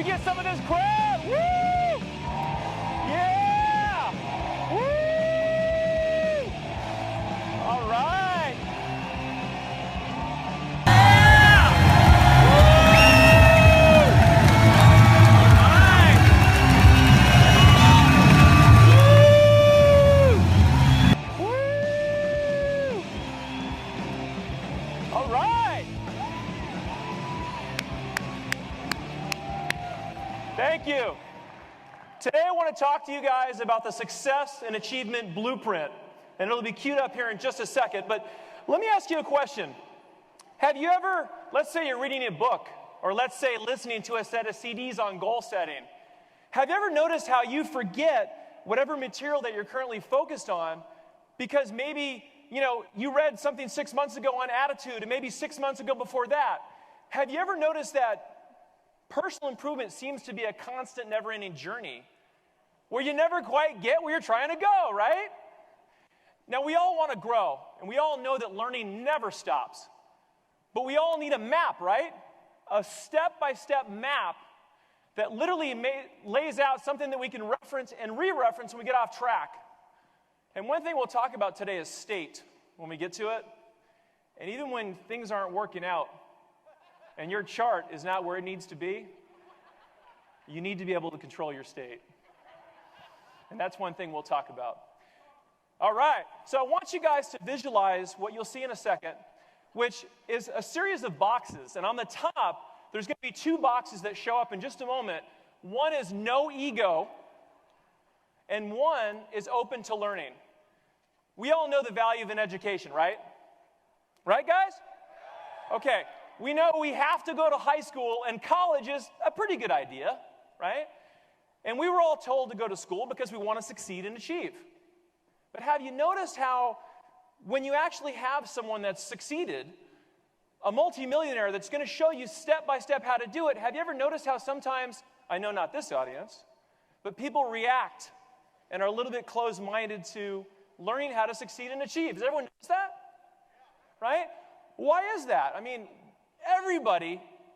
me get some of this crowd. Woo! Yeah! Woo! All right. Yeah! Woo! All right. Woo! All right. Thank you. Today I want to talk to you guys about the success and achievement blueprint. And it'll be queued up here in just a second. But let me ask you a question. Have you ever, let's say you're reading a book, or let's say listening to a set of CDs on goal setting. Have you ever noticed how you forget whatever material that you're currently focused on because maybe, you read something 6 months ago on attitude and maybe 6 months ago before that? Have you ever noticed that personal improvement seems to be a constant, never-ending journey where you never quite get where you're trying to go, right? Now, we all want to grow, and we all know that learning never stops. But we all need a map, right? A step-by-step map that literally lays out something that we can reference and re-reference when we get off track. And one thing we'll talk about today is state when we get to it. And even when things aren't working out, and your chart is not where it needs to be, you need to be able to control your state. And that's one thing we'll talk about. All right, so I want you guys to visualize what you'll see in a second, which is a series of boxes. And on the top, there's going to be 2 boxes that show up in just a moment. One is no ego, and one is open to learning. We all know the value of an education, right? Right, guys? Okay. We know we have to go to high school, and college is a pretty good idea, right? And we were all told to go to school because we want to succeed and achieve. But have you noticed how when you actually have someone that's succeeded, a multimillionaire that's going to show you step by step how to do it, have you ever noticed how sometimes, I know not this audience, but people react and are a little bit closed-minded to learning how to succeed and achieve? Does everyone notice that? Right? Why is that? I mean,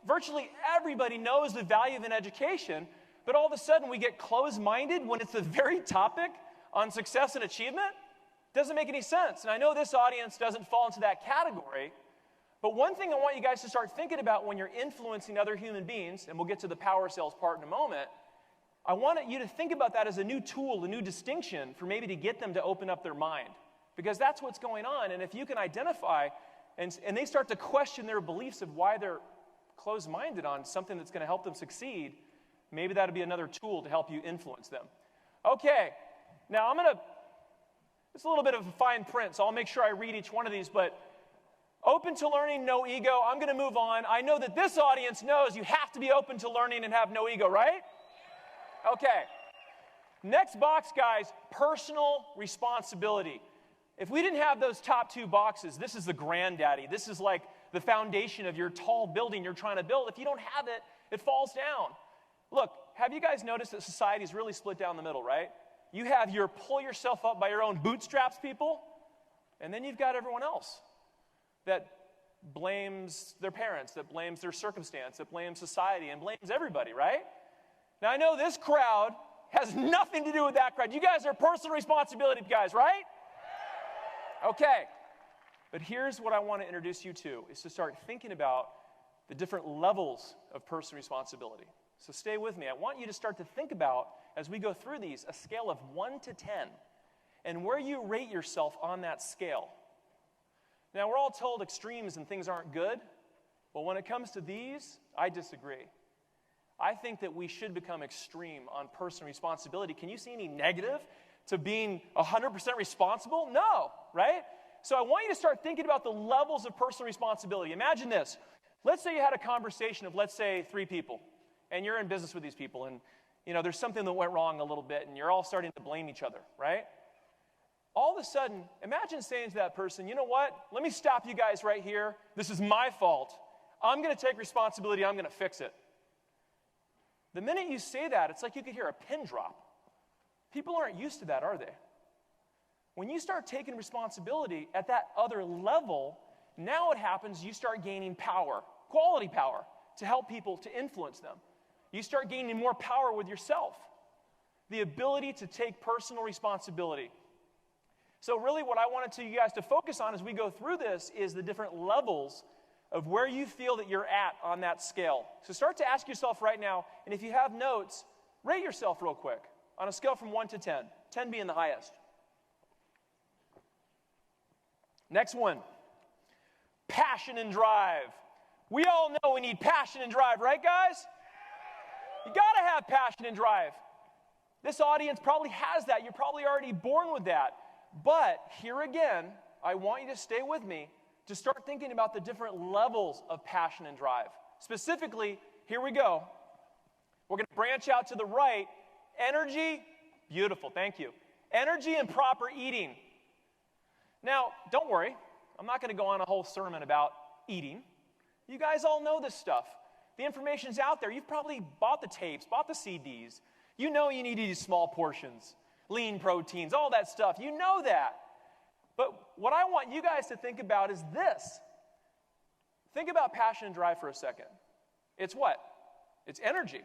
virtually everybody knows the value of an education, but all of a sudden we get closed-minded when it's the very topic on success and achievement? Doesn't make any sense. And I know this audience doesn't fall into that category, but one thing I want you guys to start thinking about when you're influencing other human beings, and we'll get to the power sales part in a moment, I want you to think about that as a new tool, a new distinction for maybe to get them to open up their mind. Because that's what's going on, and if you can identify and they start to question their beliefs of why they're closed-minded on something that's going to help them succeed, maybe that'll be another tool to help you influence them. Okay, now it's a little bit of a fine print, so I'll make sure I read each one of these, but open to learning, no ego. I'm going to move on. I know that this audience knows you have to be open to learning and have no ego, right? Okay. Next box, guys, personal responsibility. If we didn't have those top 2 boxes, this is the granddaddy. This is like the foundation of your tall building you're trying to build. If you don't have it, it falls down. Look, have you guys noticed that society is really split down the middle, right? You have your pull yourself up by your own bootstraps people, and then you've got everyone else that blames their parents, that blames their circumstance, that blames society, and blames everybody, right? Now, I know this crowd has nothing to do with that crowd. You guys are personal responsibility guys, right? Okay, but here's what I want to introduce you to, is to start thinking about the different levels of personal responsibility. So stay with me. I want you to start to think about, as we go through these, a scale of 1 to 10, and where you rate yourself on that scale. Now, we're all told extremes and things aren't good. Well, when it comes to these, I disagree. I think that we should become extreme on personal responsibility. Can you see any negative to being 100% responsible? No, right? So I want you to start thinking about the levels of personal responsibility. Imagine this. Let's say you had a conversation of, let's say, 3 people, and you're in business with these people, and there's something that went wrong a little bit, and you're all starting to blame each other, right? All of a sudden, imagine saying to that person, you know what? Let me stop you guys right here. This is my fault. I'm going to take responsibility. I'm going to fix it. The minute you say that, it's like you could hear a pin drop. People aren't used to that, are they? When you start taking responsibility at that other level, now what happens, you start gaining power, quality power, to help people, to influence them. you start gaining more power with yourself. The ability to take personal responsibility. So really what I wanted you guys to focus on as we go through this is the different levels of where you feel that you're at on that scale. So start to ask yourself right now, and if you have notes, rate yourself real quick on a scale from 1 to 10, 10 being the highest. Next one, passion and drive. We all know we need passion and drive, right, guys? You got to have passion and drive. This audience probably has that. You're probably already born with that. But here again, I want you to stay with me to start thinking about the different levels of passion and drive. Specifically, here we go. We're going to branch out to the right. Energy, beautiful, thank you. Energy and proper eating. Now, don't worry. I'm not going to go on a whole sermon about eating. You guys all know this stuff. The information's out there. You've probably bought the tapes, bought the CDs. You know you need to eat small portions, lean proteins, all that stuff. You know that. But what I want you guys to think about is this. Think about passion and drive for a second. It's what? It's energy.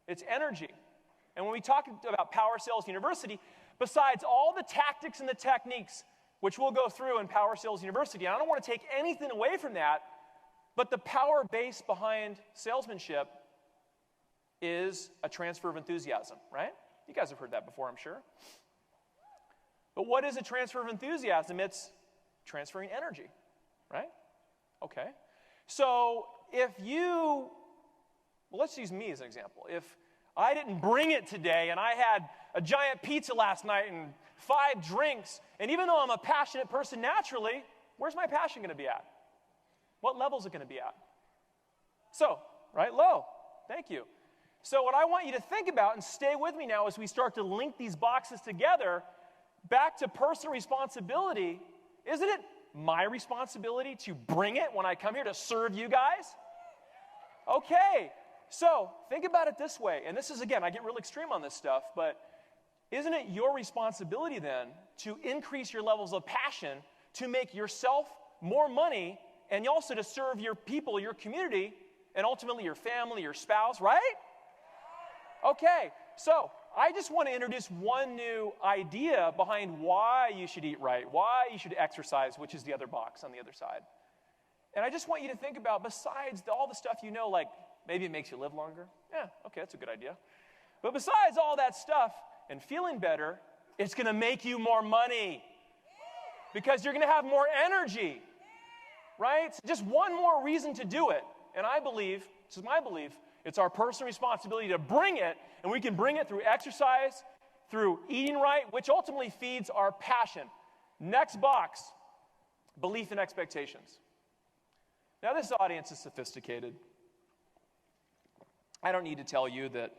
It's energy. And when we talk about Power Sales University, besides all the tactics and the techniques, which we'll go through in Power Sales University, and I don't want to take anything away from that, but the power base behind salesmanship is a transfer of enthusiasm, right? You guys have heard that before, I'm sure. But what is a transfer of enthusiasm? It's transferring energy, right? Okay. So let's use me as an example. If I didn't bring it today and I had a giant pizza last night and 5 drinks, and even though I'm a passionate person naturally, where's my passion going to be at? What level is it going to be at? So, right, low. Thank you. So what I want you to think about, and stay with me now as we start to link these boxes together, back to personal responsibility, isn't it my responsibility to bring it when I come here to serve you guys? Okay, so think about it this way, and this is, again, I get real extreme on this stuff, but isn't it your responsibility then to increase your levels of passion to make yourself more money and also to serve your people, your community, and ultimately your family, your spouse, right? Okay, so I just want to introduce one new idea behind why you should eat right, why you should exercise, which is the other box on the other side. And I just want you to think about, besides all the stuff you know, like maybe it makes you live longer. Yeah, okay, that's a good idea. But besides all that stuff and feeling better, it's going to make you more money because you're going to have more energy, right? Just one more reason to do it. And I believe, this is my belief, it's our personal responsibility to bring it, and we can bring it through exercise, through eating right, which ultimately feeds our passion. Next box, belief and expectations. Now, this audience is sophisticated. I don't need to tell you that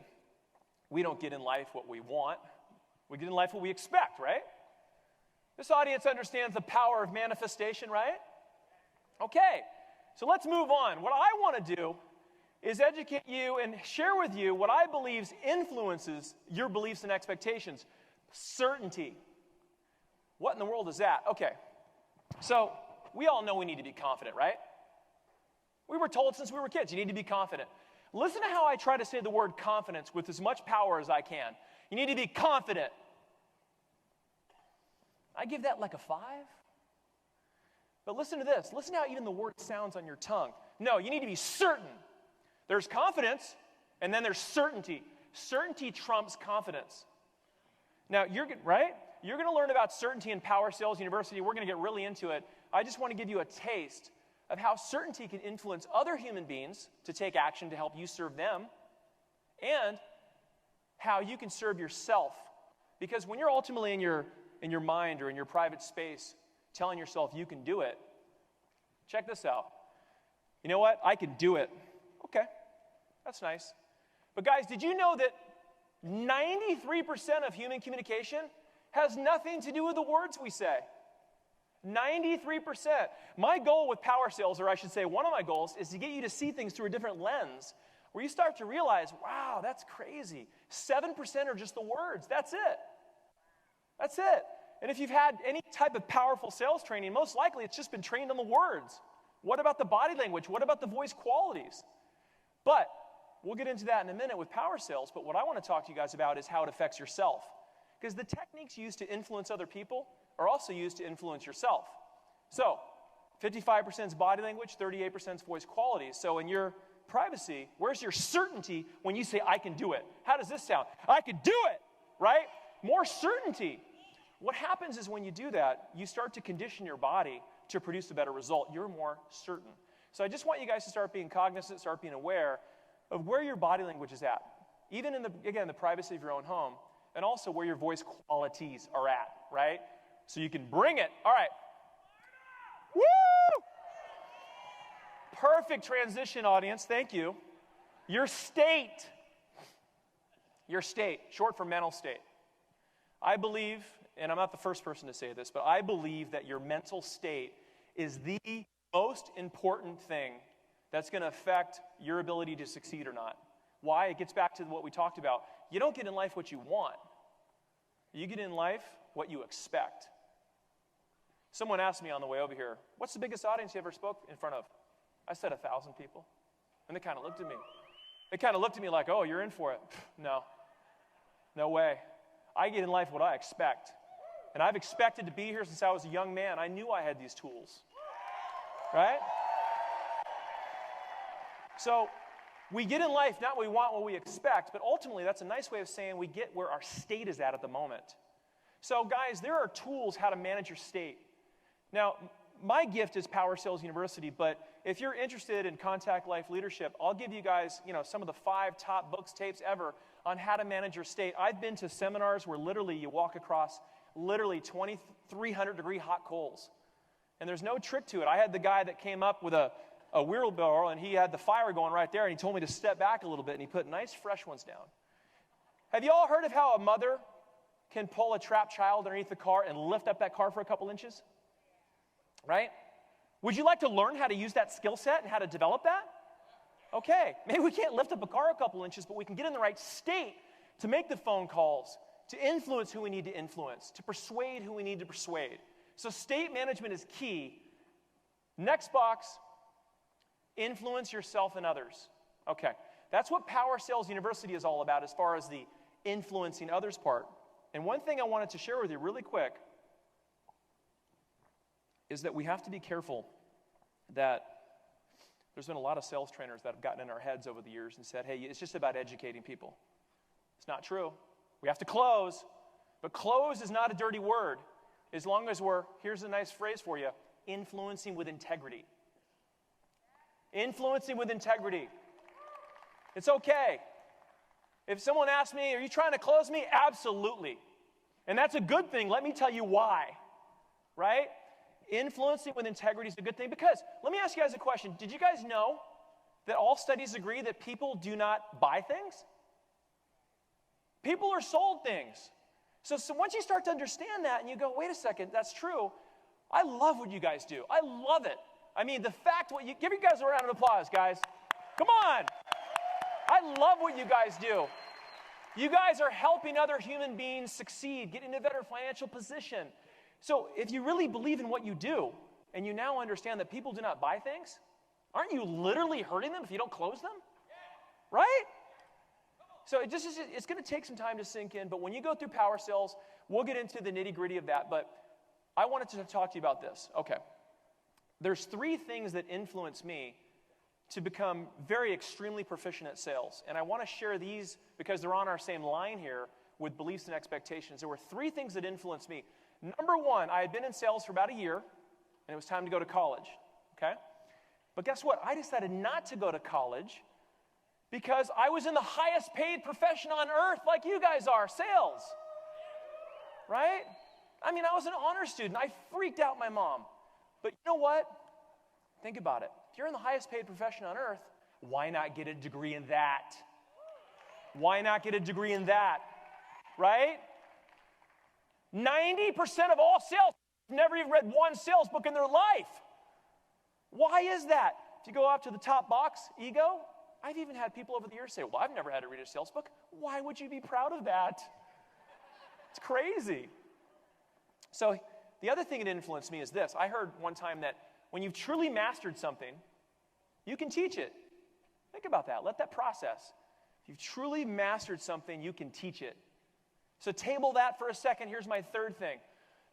we don't get in life what we want. We get in life what we expect, right? This audience understands the power of manifestation, right? Okay, so let's move on. What I want to do is educate you and share with you what I believe influences your beliefs and expectations. Certainty. What in the world is that? Okay, so we all know we need to be confident, right? We were told since we were kids, you need to be confident. Listen to how I try to say the word confidence with as much power as I can. You need to be confident. I give that like a 5. But listen to this. Listen how even the word sounds on your tongue. No, you need to be certain. There's confidence, and then there's certainty. Certainty trumps confidence. Now, you're going to learn about certainty in Power Sales University. We're going to get really into it. I just want to give you a taste of how certainty can influence other human beings to take action to help you serve them, and how you can serve yourself. Because when you're ultimately in your mind or in your private space telling yourself you can do it, check this out. You know what? I can do it. Okay, that's nice. But guys, did you know that 93% of human communication has nothing to do with the words we say? 93%. My goal with Power Sales, or I should say one of my goals, is to get you to see things through a different lens, where you start to realize, wow, that's crazy. 7% are just the words. That's it. That's it. And if you've had any type of powerful sales training, most likely it's just been trained on the words. What about the body language? What about the voice qualities? But We'll get into that in a minute with power sales, but what I want to talk to you guys about is how it affects yourself. Because the techniques used to influence other people are also used to influence yourself. So, 55% is body language, 38% is voice quality. So in your privacy, where's your certainty when you say, I can do it? How does this sound? I can do it, right? More certainty. What happens is when you do that, you start to condition your body to produce a better result. You're more certain. So I just want you guys to start being cognizant, start being aware of where your body language is at. Even in the privacy of your own home, and also where your voice qualities are at, right? So you can bring it. All right. Woo! Perfect transition, audience. Thank you. Your state. Your state, short for mental state. I believe, and I'm not the first person to say this, but I believe that your mental state is the most important thing that's going to affect your ability to succeed or not. Why? It gets back to what we talked about. You don't get in life what you want. You get in life what you expect. Someone asked me on the way over here, what's the biggest audience you ever spoke in front of? I said 1,000 people. And they kind of looked at me. They kind of looked at me like, oh, you're in for it. No way. I get in life what I expect. And I've expected to be here since I was a young man. I knew I had these tools. Right? So we get in life not what we want, what we expect, but ultimately that's a nice way of saying we get where our state is at the moment. So guys, there are tools how to manage your state. Now, my gift is Power Sales University, but if you're interested in contact life leadership, I'll give you guys, some of the 5 top books, tapes ever on how to manage your state. I've been to seminars where literally you walk across 2,300-degree hot coals. And there's no trick to it. I had the guy that came up with a wheelbarrow, and he had the fire going right there, and he told me to step back a little bit, and he put nice, fresh ones down. Have you all heard of how a mother can pull a trapped child underneath the car and lift up that car for a couple inches? Right? Would you like to learn how to use that skill set and how to develop that? Okay, maybe we can't lift up a car a couple inches, but we can get in the right state to make the phone calls, to influence who we need to influence, to persuade who we need to persuade. So state management is key. Next box, influence yourself and others. Okay, that's what Power Sales University is all about as far as the influencing others part. And one thing I wanted to share with you really quick is that we have to be careful that there's been a lot of sales trainers that have gotten in our heads over the years and said, hey, it's just about educating people. It's not true. We have to close, but close is not a dirty word as long as here's a nice phrase for you, influencing with integrity. Influencing with integrity. It's okay. If someone asks me, are you trying to close me? Absolutely. And that's a good thing. Let me tell you why. Right? Influencing with integrity is a good thing because, let me ask you guys a question. Did you guys know that all studies agree that people do not buy things? People are sold things. So once you start to understand that and you go, wait a second, that's true. I love what you guys do. I love it. I mean, the fact, give you guys a round of applause, guys. Come on. I love what you guys do. You guys are helping other human beings succeed, get into a better financial position. So if you really believe in what you do, and you now understand that people do not buy things, aren't you literally hurting them if you don't close them? Right? So it's going to take some time to sink in, but when you go through power sales, we'll get into the nitty-gritty of that, but I wanted to talk to you about this. Okay. There's 3 things that influence me to become very extremely proficient at sales, and I want to share these because they're on our same line here with beliefs and expectations. There were 3 things that influenced me. Number 1, I had been in sales for about a year, and it was time to go to college, okay? But guess what? I decided not to go to college because I was in the highest paid profession on earth like you guys are, sales, right? I mean, I was an honor student. I freaked out my mom. But you know what? Think about it. If you're in the highest paid profession on earth, why not get a degree in that? Why not get a degree in that, right? 90% of all sales never even read one sales book in their life. Why is that? If you go up to the top box, ego, I've even had people over the years say, well, I've never had to read a sales book. Why would you be proud of that? It's crazy. So the other thing that influenced me is this. I heard one time that when you've truly mastered something, you can teach it. Think about that. Let that process. If you've truly mastered something, you can teach it. So table that for a second. Here's my third thing.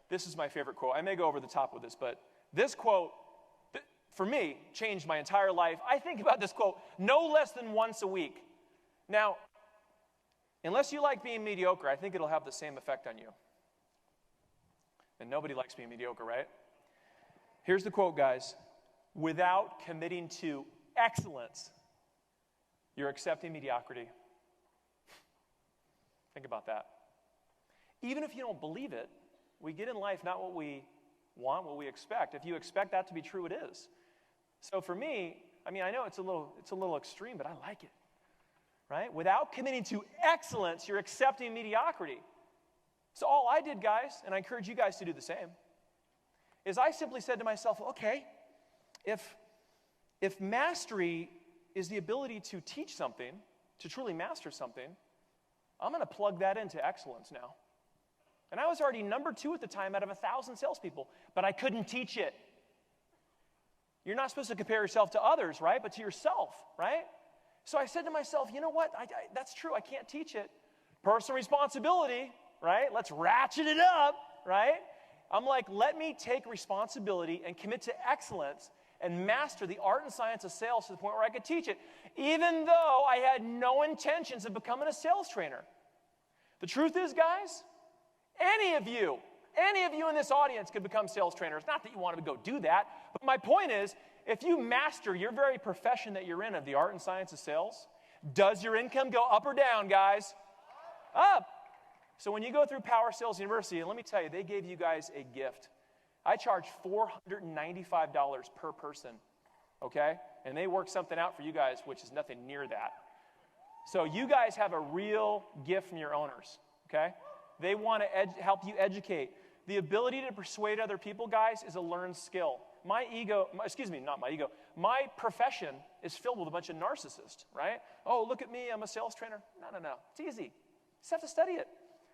This is my favorite quote. I may go over the top with this, but this quote, for me, changed my entire life. I think about this quote no less than once a week. Now, unless you like being mediocre, I think it'll have the same effect on you. And nobody likes being mediocre, right? Here's the quote, guys. Without committing to excellence, you're accepting mediocrity. Think about that. Even if you don't believe it, we get in life not what we want, what we expect. If you expect that to be true, it is. So for me, I know it's a little extreme, but I like it. Right? Without committing to excellence, you're accepting mediocrity. So all I did, guys, and I encourage you guys to do the same, is I simply said to myself, okay, if mastery is the ability to teach something, to truly master something, I'm going to plug that into excellence now. And I was already number 2 at the time out of 1,000 salespeople, but I couldn't teach it. You're not supposed to compare yourself to others, right? But to yourself, right? So I said to myself, you know what? That's true. I can't teach it. Personal responsibility, right? Let's ratchet it up, right? I'm like, let me take responsibility and commit to excellence and master the art and science of sales to the point where I could teach it, even though I had no intentions of becoming a sales trainer. The truth is, guys, any of you in this audience could become sales trainers. Not that you want to go do that, but my point is, if you master your very profession that you're in of the art and science of sales, does your income go up or down, guys? Up. So when you go through Power Sales University, and let me tell you, they gave you guys a gift. I charge $495 per person, okay? And they work something out for you guys, which is nothing near that. So you guys have a real gift from your owners, okay? They want to help you educate. The ability to persuade other people, guys, is a learned skill. My profession is filled with a bunch of narcissists, right? Oh, look at me, I'm a sales trainer. No. It's easy. You just have to study it.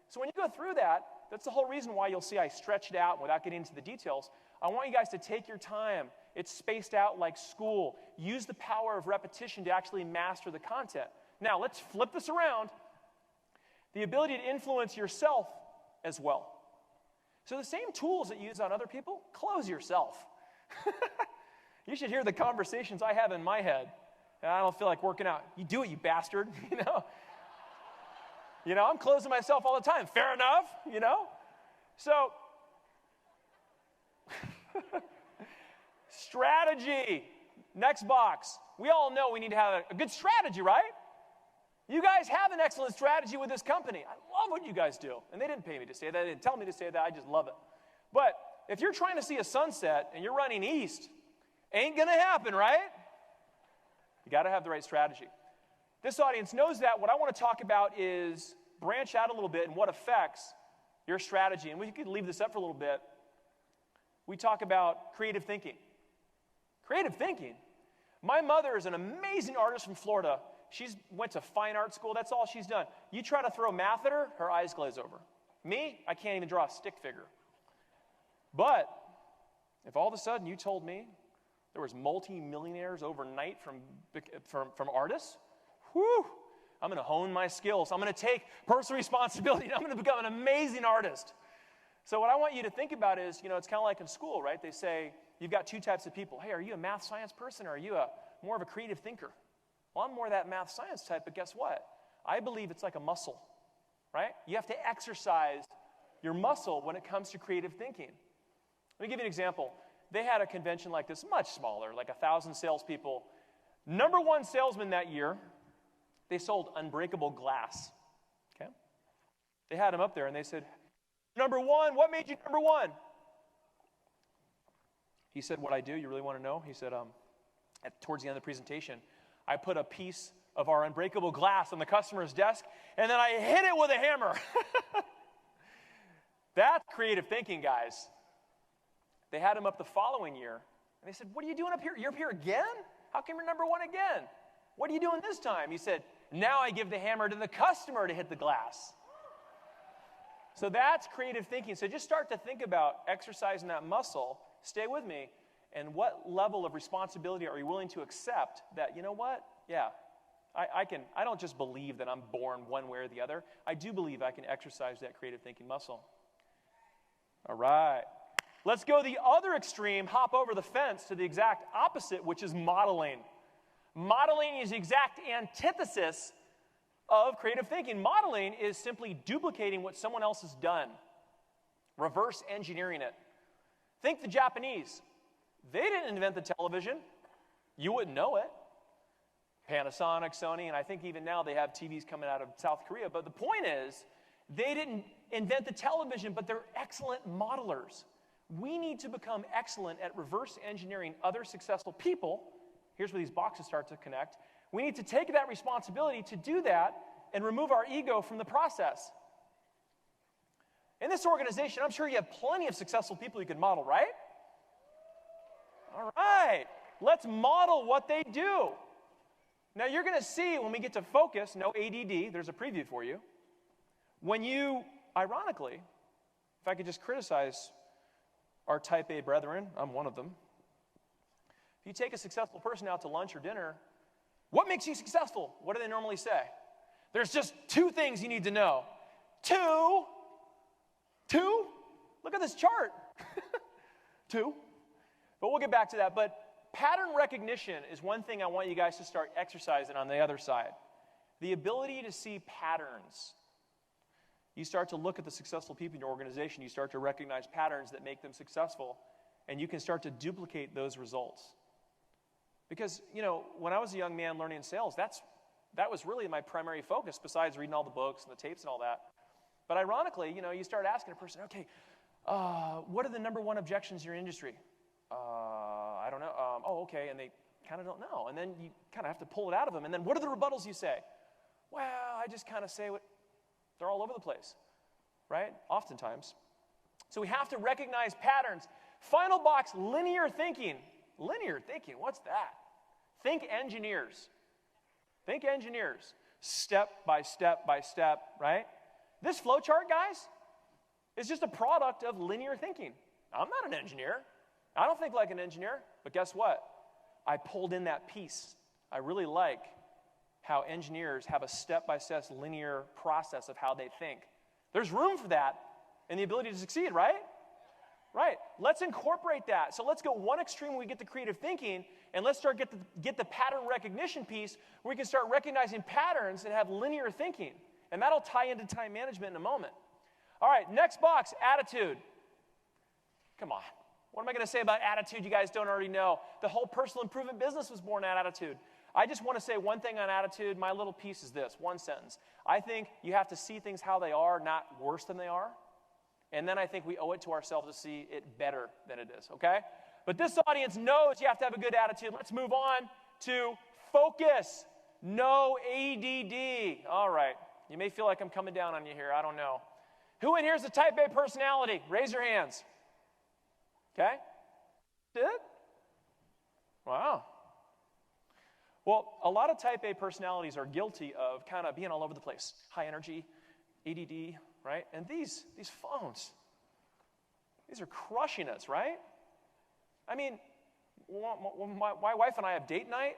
So when you go through that, that's the whole reason why you'll see I stretched it out without getting into the details. I want you guys to take your time. It's spaced out like school. Use the power of repetition to actually master the content. Now, let's flip this around. The ability to influence yourself as well. So the same tools that you use on other people, close yourself. You should hear the conversations I have in my head. And I don't feel like working out. You do it, you bastard, I'm closing myself all the time. Fair enough, So, strategy. Next box. We all know we need to have a good strategy, right? You guys have an excellent strategy with this company. I love what you guys do. And they didn't pay me to say that. They didn't tell me to say that. I just love it. But if you're trying to see a sunset and you're running east, ain't going to happen, right? You got to have the right strategy. This audience knows that. What I want to talk about is branch out a little bit and what affects your strategy. And we could leave this up for a little bit. We talk about creative thinking. Creative thinking. My mother is an amazing artist from Florida. She's went to fine art school. That's all she's done. You try to throw math at her, her eyes glaze over. Me, I can't even draw a stick figure. But if all of a sudden you told me there was multi-millionaires overnight from artists, whew, I'm going to hone my skills. I'm going to take personal responsibility. And I'm going to become an amazing artist. So what I want you to think about is, it's kind of like in school, right? They say you've got 2 types of people. Hey, are you a math science person or are you more of a creative thinker? Well, I'm more that math science type, but guess what? I believe it's like a muscle, right? You have to exercise your muscle when it comes to creative thinking. Let me give you an example. They had a convention like this, much smaller, like 1,000 salespeople. Number 1 salesman that year, they sold unbreakable glass, okay? They had him up there and they said, number 1, what made you number 1? He said, what I do, you really want to know? He said, towards the end of the presentation, I put a piece of our unbreakable glass on the customer's desk, and then I hit it with a hammer. That's creative thinking, guys. They had him up the following year, and they said, what are you doing up here? You're up here again? How come you're number 1 again? What are you doing this time? He said, now I give the hammer to the customer to hit the glass. So that's creative thinking. So just start to think about exercising that muscle. Stay with me. And what level of responsibility are you willing to accept that, you know what? Yeah, I don't just believe that I'm born one way or the other. I do believe I can exercise that creative thinking muscle. All right. Let's go the other extreme, hop over the fence to the exact opposite, which is modeling. Modeling is the exact antithesis of creative thinking. Modeling is simply duplicating what someone else has done, reverse engineering it. Think the Japanese. They didn't invent the television. You wouldn't know it. Panasonic, Sony, and I think even now they have TVs coming out of South Korea. But the point is, they didn't invent the television, but they're excellent modelers. We need to become excellent at reverse engineering other successful people. Here's where these boxes start to connect. We need to take that responsibility to do that and remove our ego from the process. In this organization, I'm sure you have plenty of successful people you can model, right? All right. Let's model what they do. Now, you're going to see when we get to focus, no ADD, there's a preview for you. When you, ironically, if I could just criticize our type A brethren, I'm one of them. If you take a successful person out to lunch or dinner, what makes you successful? What do they normally say? There's just two things you need to know. Two? Look at this chart. Two. But we'll get back to that. But pattern recognition is one thing I want you guys to start exercising on the other side. The ability to see patterns. You start to look at the successful people in your organization. You start to recognize patterns that make them successful. And you can start to duplicate those results. Because, when I was a young man learning sales, that was really my primary focus, besides reading all the books and the tapes and all that. But ironically, you start asking a person, okay, what are the number one objections in your industry? I don't know. Okay. And they kind of don't know. And then you kind of have to pull it out of them. And then what are the rebuttals you say? Well, I just kind of say what, they're all over the place, right? Oftentimes. So we have to recognize patterns. Final box, linear thinking. Linear thinking, what's that? Think engineers. Think engineers. Step by step by step, right? This flow chart, guys, is just a product of linear thinking. I'm not an engineer. I don't think like an engineer, but guess what? I pulled in that piece. I really like how engineers have a step-by-step linear process of how they think. There's room for that and the ability to succeed, right? Right. Let's incorporate that. So let's go one extreme where we get the creative thinking, and let's start get the pattern recognition piece where we can start recognizing patterns and have linear thinking. And that'll tie into time management in a moment. All right, next box, attitude. Come on. What am I going to say about attitude you guys don't already know? The whole personal improvement business was born out of attitude. I just want to say one thing on attitude. My little piece is this, one sentence. I think you have to see things how they are, not worse than they are. And then I think we owe it to ourselves to see it better than it is, okay? But this audience knows you have to have a good attitude. Let's move on to focus. No ADD. All right. You may feel like I'm coming down on you here. I don't know. Who in here is a type A personality? Raise your hands. Okay? Did? Wow. Well, a lot of type A personalities are guilty of kind of being all over the place. High energy, ADD, right? And these phones, these are crushing us, right? I mean, when my wife and I have date night,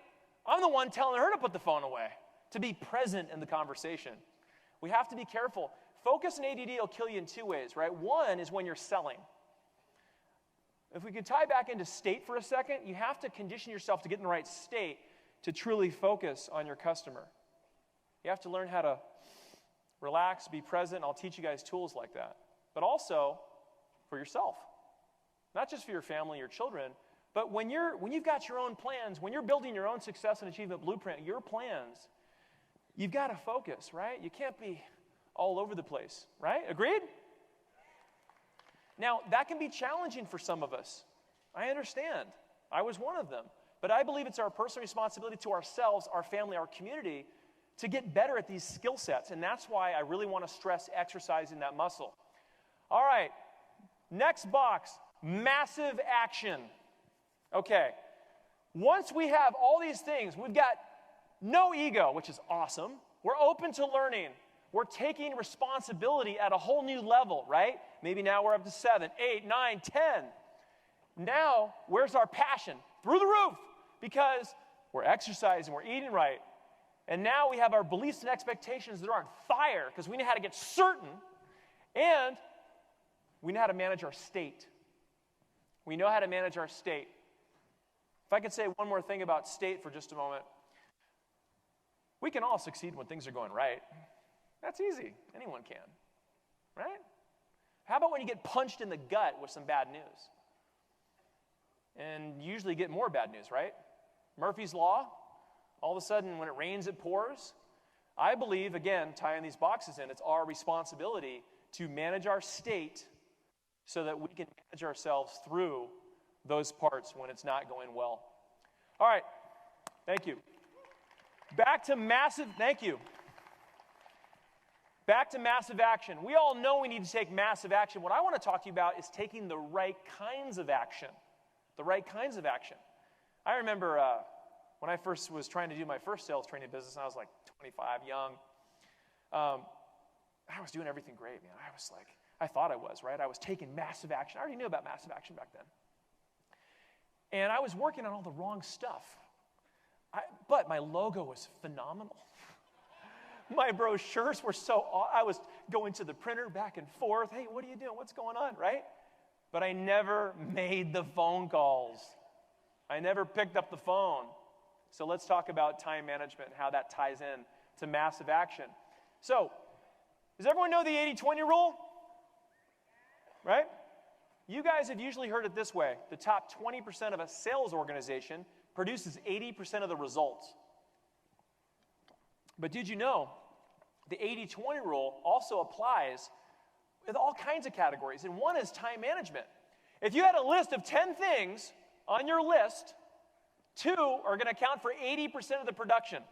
I'm the one telling her to put the phone away, to be present in the conversation. We have to be careful. Focus and ADD will kill you in two ways, right? One is when you're selling. If we could tie back into state for a second, you have to condition yourself to get in the right state to truly focus on your customer. You have to learn how to relax, be present. I'll teach you guys tools like that. But also for yourself. Not just for your family, your children, but when you've got your own plans, when you're building your own success and achievement blueprint, your plans, you've got to focus, right? You can't be all over the place, right? Agreed? Now, that can be challenging for some of us. I understand. I was one of them. But I believe it's our personal responsibility to ourselves, our family, our community, to get better at these skill sets. And that's why I really want to stress exercising that muscle. All right, next box, massive action. Okay, once we have all these things, we've got no ego, which is awesome. We're open to learning. We're taking responsibility at a whole new level, right? Maybe now we're up to 7, 8, 9, 10. Now, where's our passion? Through the roof, because we're exercising, we're eating right, And now we have our beliefs and expectations that are on fire because we know how to get certain, and we know how to manage our state. We know how to manage our state. If I could say one more thing about state for just a moment. We can all succeed when things are going right. That's easy. Anyone can, right? How about when you get punched in the gut with some bad news? And you usually get more bad news, right? Murphy's Law, all of a sudden when it rains, it pours. I believe, again, tying these boxes in, it's our responsibility to manage our state so that we can manage ourselves through those parts when it's not going well. All right, thank you. Back to massive action. We all know we need to take massive action. What I want to talk to you about is taking the right kinds of action. The right kinds of action. I remember when I first was trying to do my first sales training business, and I was like 25, young. I was doing everything great, man. I thought I was, right? I was taking massive action. I already knew about massive action back then. And I was working on all the wrong stuff. But my logo was phenomenal. My brochures were I was going to the printer back and forth. Hey, what are you doing? What's going on, right? But I never made the phone calls. I never picked up the phone. So let's talk about time management and how that ties in to massive action. So, does everyone know the 80-20 rule? Right? You guys have usually heard it this way. The top 20% of a sales organization produces 80% of the results. But did you know the 80-20 rule also applies with all kinds of categories, and one is time management. If you had a list of 10 things on your list, 2 are going to account for 80% of the production.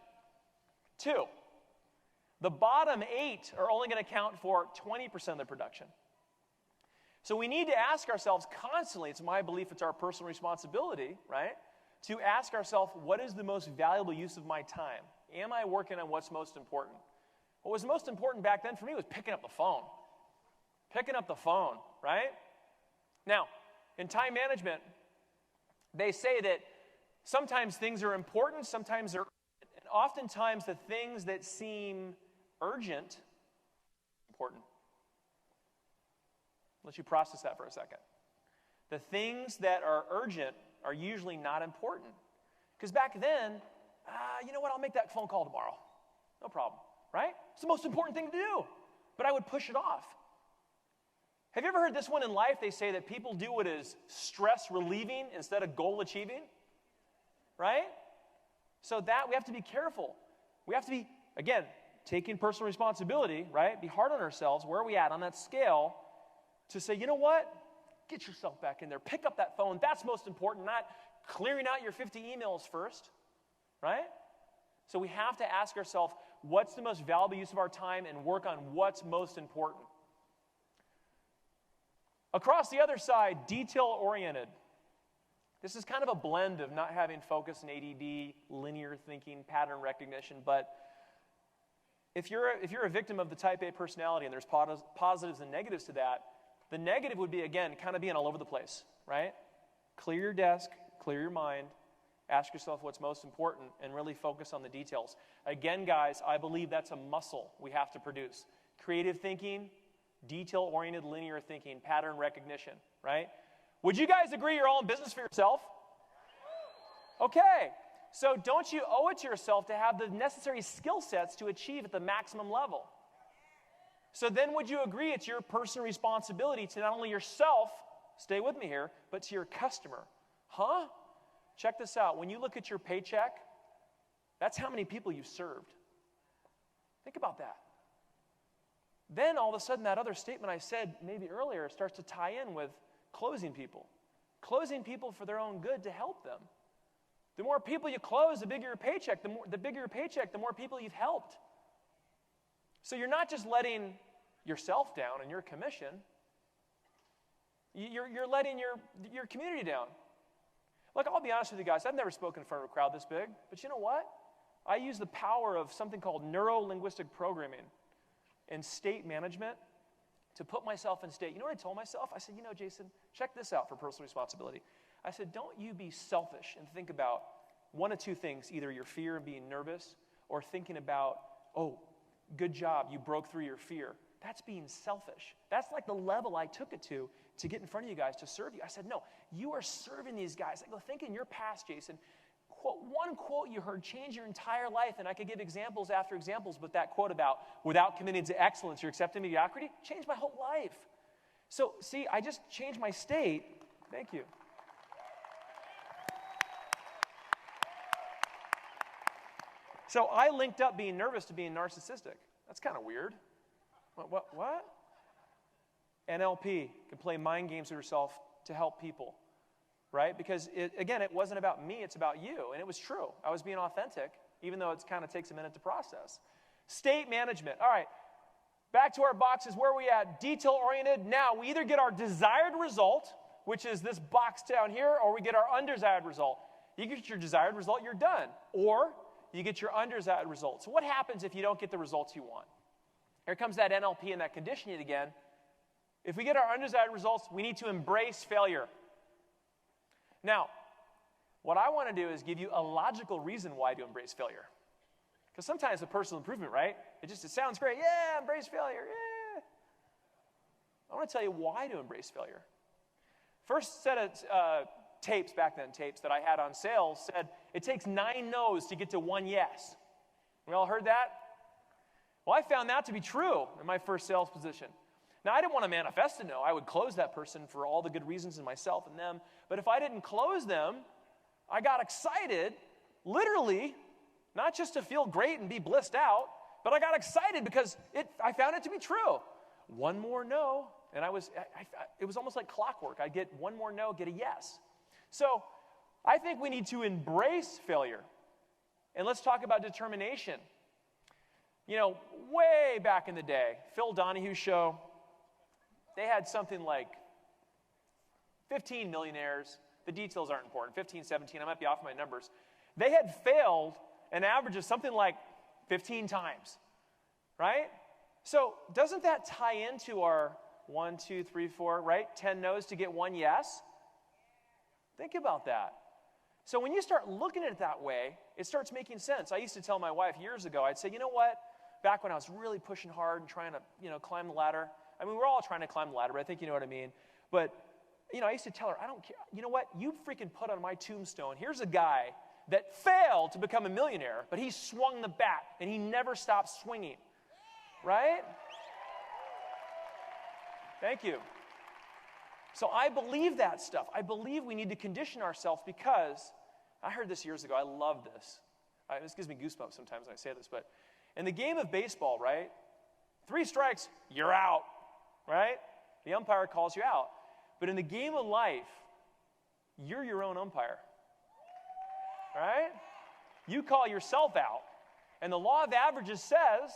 2. The bottom 8 are only going to account for 20% of the production. So we need to ask ourselves constantly, it's my belief, it's our personal responsibility, right, to ask ourselves, what is the most valuable use of my time? Am I working on what's most important? What was most important back then for me was picking up the phone. Picking up the phone, right? Now, in time management, they say that sometimes things are important, sometimes they're urgent, and oftentimes the things that seem urgent are important. Let you process that for a second. The things that are urgent are usually not important. Because back then, you know what, I'll make that phone call tomorrow. No problem, right? It's the most important thing to do. But I would push it off. Have you ever heard this one in life? They say that people do what is stress relieving instead of goal achieving, right? So that we have to be careful. We have to be, again, taking personal responsibility, right? Be hard on ourselves. Where are we at on that scale to say, you know what? Get yourself back in there. Pick up that phone. That's most important, not clearing out your 50 emails first, right? So we have to ask ourselves, what's the most valuable use of our time and work on what's most important. Across the other side, detail-oriented. This is kind of a blend of not having focus and ADD, linear thinking, pattern recognition, but if you're a victim of the type A personality, and there's positives and negatives to that, the negative would be, again, kind of being all over the place, right? Clear your desk, clear your mind, ask yourself what's most important, and really focus on the details. Again, guys, I believe that's a muscle we have to produce. Creative thinking, detail-oriented linear thinking, pattern recognition, right? Would you guys agree you're all in business for yourself? Okay. So don't you owe it to yourself to have the necessary skill sets to achieve at the maximum level? So then would you agree it's your personal responsibility to not only yourself, stay with me here, but to your customer? Huh? Check this out. When you look at your paycheck, that's how many people you've served. Think about that. Then all of a sudden that other statement I said maybe earlier starts to tie in with closing people. Closing people for their own good to help them. The more people you close, the bigger your paycheck. The bigger your paycheck, the more people you've helped. So you're not just letting yourself down in your commission. You're letting your community down. Look, I'll be honest with you guys. I've never spoken in front of a crowd this big. But you know what? I use the power of something called neuro-linguistic programming and state management to put myself in state. You know what I told myself? I said, you know, Jason, check this out for personal responsibility. I said, don't you be selfish and think about one of two things, either your fear of being nervous or thinking about, oh, good job, you broke through your fear. That's being selfish. That's like the level I took it to get in front of you guys, to serve you. I said, no, you are serving these guys. I go, think in your past, Jason. One quote you heard changed your entire life, and I could give examples after examples, but that quote about, without committing to excellence, you're accepting mediocrity, changed my whole life. So, see, I just changed my state. Thank you. So I linked up being nervous to being narcissistic. That's kind of weird. What? NLP can play mind games with yourself to help people, right? Because, it wasn't about me, it's about you. And it was true. I was being authentic, even though it kind of takes a minute to process. State management. All right, back to our boxes. Where are we at? Detail-oriented. Now, we either get our desired result, which is this box down here, or we get our undesired result. You get your desired result, you're done. Or you get your undesired result. So what happens if you don't get the results you want? Here comes that NLP and that conditioning again. If we get our undesired results, we need to embrace failure. Now, what I want to do is give you a logical reason why to embrace failure. Because sometimes with personal improvement, right? It sounds great. Yeah, embrace failure. Yeah. I want to tell you why to embrace failure. First set of tapes that I had on sale said it takes 9 no's to get to 1 yes. We all heard that? Well, I found that to be true in my first sales position. Now, I didn't want to manifest a no. I would close that person for all the good reasons in myself and them. But if I didn't close them, I got excited, literally, not just to feel great and be blissed out, but I got excited because I found it to be true. 1 more no, and it was almost like clockwork. I'd get 1 more no, get a yes. So I think we need to embrace failure. And let's talk about determination. Way back in the day, Phil Donahue's show, they had something like 15 millionaires. The details aren't important. 15, 17, I might be off my numbers. They had failed an average of something like 15 times, right? So doesn't that tie into our 1, 2, 3, 4, right? 10 no's to get 1 yes? Think about that. So when you start looking at it that way, it starts making sense. I used to tell my wife years ago, I'd say, you know what? Back when I was really pushing hard and trying to, climb the ladder. I mean, we're all trying to climb the ladder, but I think you know what I mean. But, I used to tell her, I don't care. You know what? You freaking put on my tombstone, here's a guy that failed to become a millionaire, but he swung the bat, and he never stopped swinging. Right? Thank you. So I believe that stuff. I believe we need to condition ourselves because, I heard this years ago, I love this. This gives me goosebumps sometimes when I say this, but in the game of baseball, right, 3 strikes, you're out, right? The umpire calls you out. But in the game of life, you're your own umpire, right? You call yourself out. And the law of averages says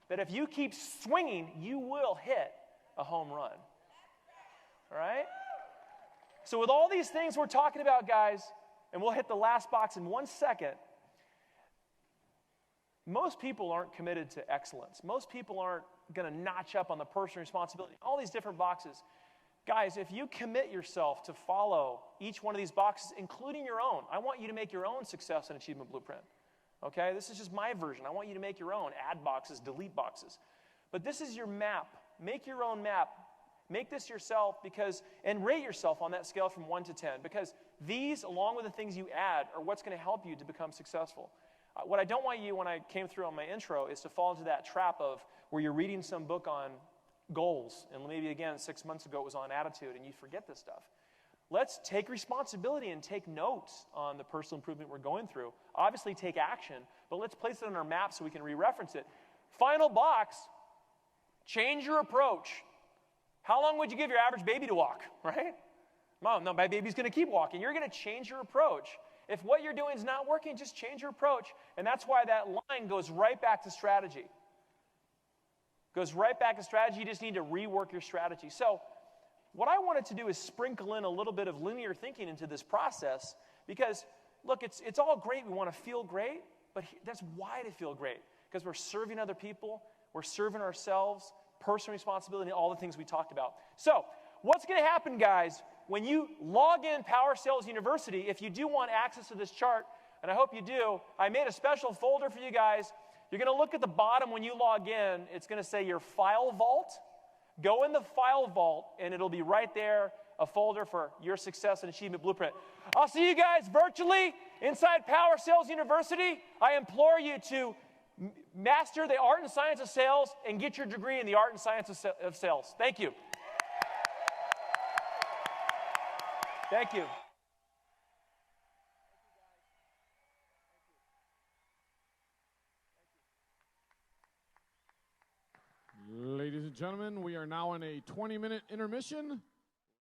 that if you keep swinging, you will hit a home run, all right? So with all these things we're talking about, guys, and we'll hit the last box in 1 second, most people aren't committed to excellence. Most people aren't going to notch up on the personal responsibility, all these different boxes. Guys, if you commit yourself to follow each one of these boxes, including your own, I want you to make your own success and achievement blueprint. Okay? This is just my version. I want you to make your own. Add boxes, delete boxes. But this is your map. Make your own map. Make this yourself and rate yourself on that scale from 1 to 10 because these, along with the things you add, are what's going to help you to become successful. What I don't want you, when I came through on my intro, is to fall into that trap of where you're reading some book on goals, and maybe again 6 months ago it was on attitude, and you forget this stuff. Let's take responsibility and take notes on the personal improvement we're going through. Obviously take action, but let's place it on our map so we can re-reference it. Final box, change your approach. How long would you give your average baby to walk, right? Mom, no, my baby's going to keep walking. You're going to change your approach. If what you're doing is not working, just change your approach. And that's why that line goes right back to strategy. Goes right back to strategy. You just need to rework your strategy. So what I wanted to do is sprinkle in a little bit of linear thinking into this process because, look, it's all great. We want to feel great, but that's why to feel great. Because we're serving other people. We're serving ourselves, personal responsibility, all the things we talked about. So what's going to happen, guys, when you log in Power Sales University, if you do want access to this chart, and I hope you do. I made a special folder for you guys. You're going to look at the bottom when you log in. It's going to say your file vault. Go in the file vault, and it'll be right there, a folder for your success and achievement blueprint. I'll see you guys virtually inside Power Sales University. I implore you to master the art and science of sales and get your degree in the art and science of sales. Thank you. Thank you. Ladies and gentlemen, we are now in a 20-minute intermission.